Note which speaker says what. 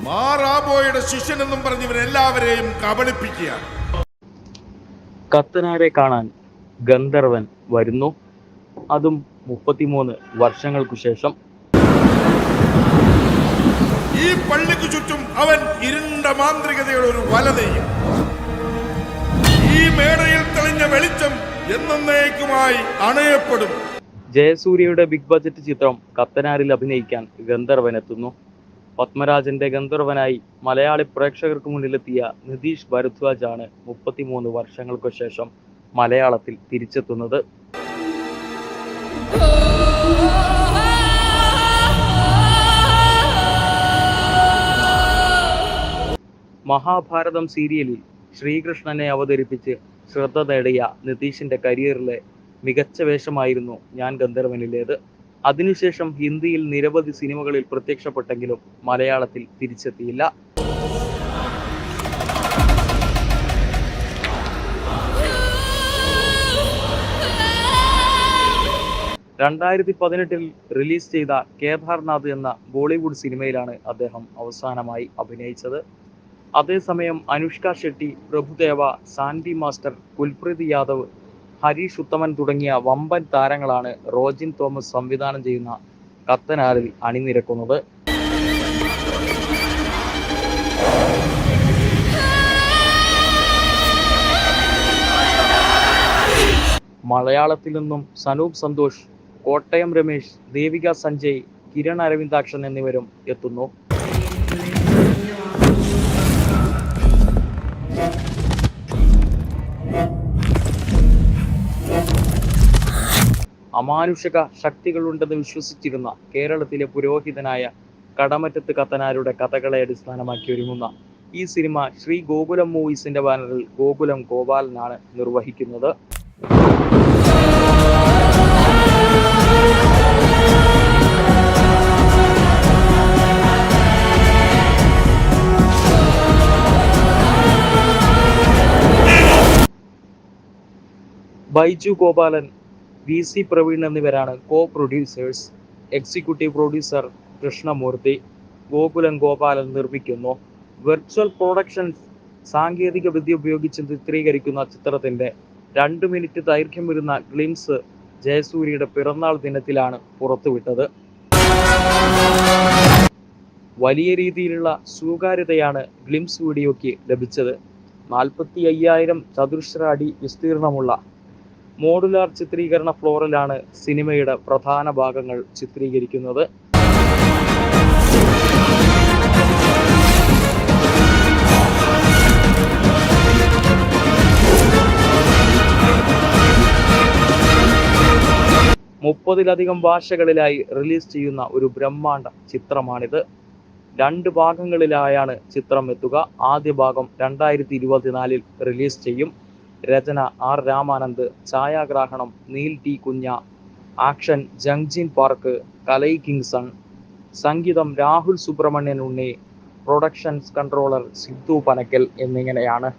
Speaker 1: മാറാബോയുടെ ശിഷ്യനെന്നും പറഞ്ഞ് ഇവരെല്ലാവരെയും കബളിപ്പിക്കുകയാണ്.
Speaker 2: കത്തനാരെ കാണാൻ ഗന്ധർവൻ വരുന്നു, അതും 33 വർഷങ്ങൾക്കു ശേഷം.
Speaker 1: ഈ പള്ളിക്ക് ചുറ്റും അവൻ ഇരുണ്ട മാന്ത്രികതയുടെ ഒരു വല നെയ്യും. ഈ മേടയിൽ തെളിഞ്ഞ വെളിച്ചം എന്നേക്കുമായി അണയപ്പെടും.
Speaker 2: ജയസൂര്യയുടെ ബിഗ് ബജറ്റ് ചിത്രം കത്തനാരിൽ അഭിനയിക്കാൻ ഗന്ധർവൻ എത്തുന്നു. പത്മരാജന്റെ ഗന്ധർവനായി മലയാളി പ്രേക്ഷകർക്ക് മുന്നിലെത്തിയ നിതീഷ് ഭരദ്വാജ് ആണ് 33 വർഷങ്ങൾക്കു ശേഷം മലയാളത്തിൽ തിരിച്ചെത്തുന്നത്. മഹാഭാരതം സീരിയലിൽ ശ്രീകൃഷ്ണനെ അവതരിപ്പിച്ച് ശ്രദ്ധ നേടിയ നിതീഷിന്റെ കരിയറിലെ മികച്ച വേഷമായിരുന്നു ഞാൻ ഗന്ധർവനിലേത്. അതിനുശേഷം ഹിന്ദിയിൽ നിരവധി സിനിമകളിൽ പ്രത്യക്ഷപ്പെട്ടെങ്കിലും മലയാളത്തിൽ തിരിച്ചെത്തിയില്ല. 2018 റിലീസ് ചെയ്ത കേദാർനാഥ് എന്ന ബോളിവുഡ് സിനിമയിലാണ് അദ്ദേഹം അവസാനമായി അഭിനയിച്ചത്. അതേസമയം അനുഷ്ക ഷെട്ടി, പ്രഭുദേവ, സാൻഡി മാസ്റ്റർ, കുൽപ്രീത് യാദവ്, ഹരീഷ് ഉത്തമൻ തുടങ്ങിയ വമ്പൻ താരങ്ങളാണ് റോജിൻ തോമസ് സംവിധാനം ചെയ്യുന്ന കത്തനാരിൽ അണിനിരക്കുന്നത്. മലയാളത്തിൽ നിന്നും സനൂപ് സന്തോഷ്, കോട്ടയം രമേശ്, ദേവിക സഞ്ജയ്, കിരൺ അരവിന്ദാക്ഷൻ എന്നിവരും എത്തുന്നു. അമാനുഷിക ശക്തികളുണ്ടെന്ന് വിശ്വസിച്ചിരുന്ന കേരളത്തിലെ പുരോഹിതനായ കടമറ്റത്ത് കത്തനാരുടെ കഥകളെ അടിസ്ഥാനമാക്കി ഒരുങ്ങുന്ന ഈ സിനിമ ശ്രീ ഗോകുലം മൂവീസിന്റെ ബാനറിൽ ഗോകുലം ഗോപാലനാണ് നിർവഹിക്കുന്നത്. ബൈജു ഗോപാലൻ, VC പ്രവീൺ എന്നിവരാണ് producers. Executive producer Krishnamoorthy. Gokulam Gopalan നിർമ്മിക്കുന്നു. വെർച്വൽ പ്രൊഡക്ഷൻസ് സാങ്കേതിക വിദ്യ ഉപയോഗിച്ച് ചിത്രീകരിക്കുന്ന ചിത്രത്തിന്റെ 2 മിനിറ്റ് ദൈർഘ്യം വരുന്ന ഗ്ലിംസ് ജയസൂര്യയുടെ പിറന്നാൾ ദിനത്തിലാണ് പുറത്തുവിട്ടത്. വലിയ രീതിയിലുള്ള സ്വീകാര്യതയാണ് ഗ്ലിംസ് വീഡിയോയ്ക്ക് ലഭിച്ചത്. 45,000 ചതുരശ്ര അടി വിസ്തീർണമുള്ള മോഡുലാർ ചിത്രീകരണ ഫ്ലോറിലാണ് സിനിമയുടെ പ്രധാന ഭാഗങ്ങൾ ചിത്രീകരിക്കുന്നത്. മുപ്പതിലധികം ഭാഷകളിലായി റിലീസ് ചെയ്യുന്ന ഒരു ബ്രഹ്മാണ്ഡ ചിത്രമാണിത്. 2 ഭാഗങ്ങളിലായാണ് ചിത്രം എത്തുക. ആദ്യ ഭാഗം 2024 റിലീസ് ചെയ്യും. രചന R. രാമാനന്ദ്, ഛായാഗ്രാഹണം Neel T. Kunja, action Jungjin Park, Kalai Kingson, സംഗീതം രാഹുൽ സുബ്രഹ്മണ്യൻ ഉണ്ണി, പ്രൊഡക്ഷൻസ് കൺട്രോളർ സിദ്ധു പനക്കൽ എന്നിങ്ങനെയാണ്.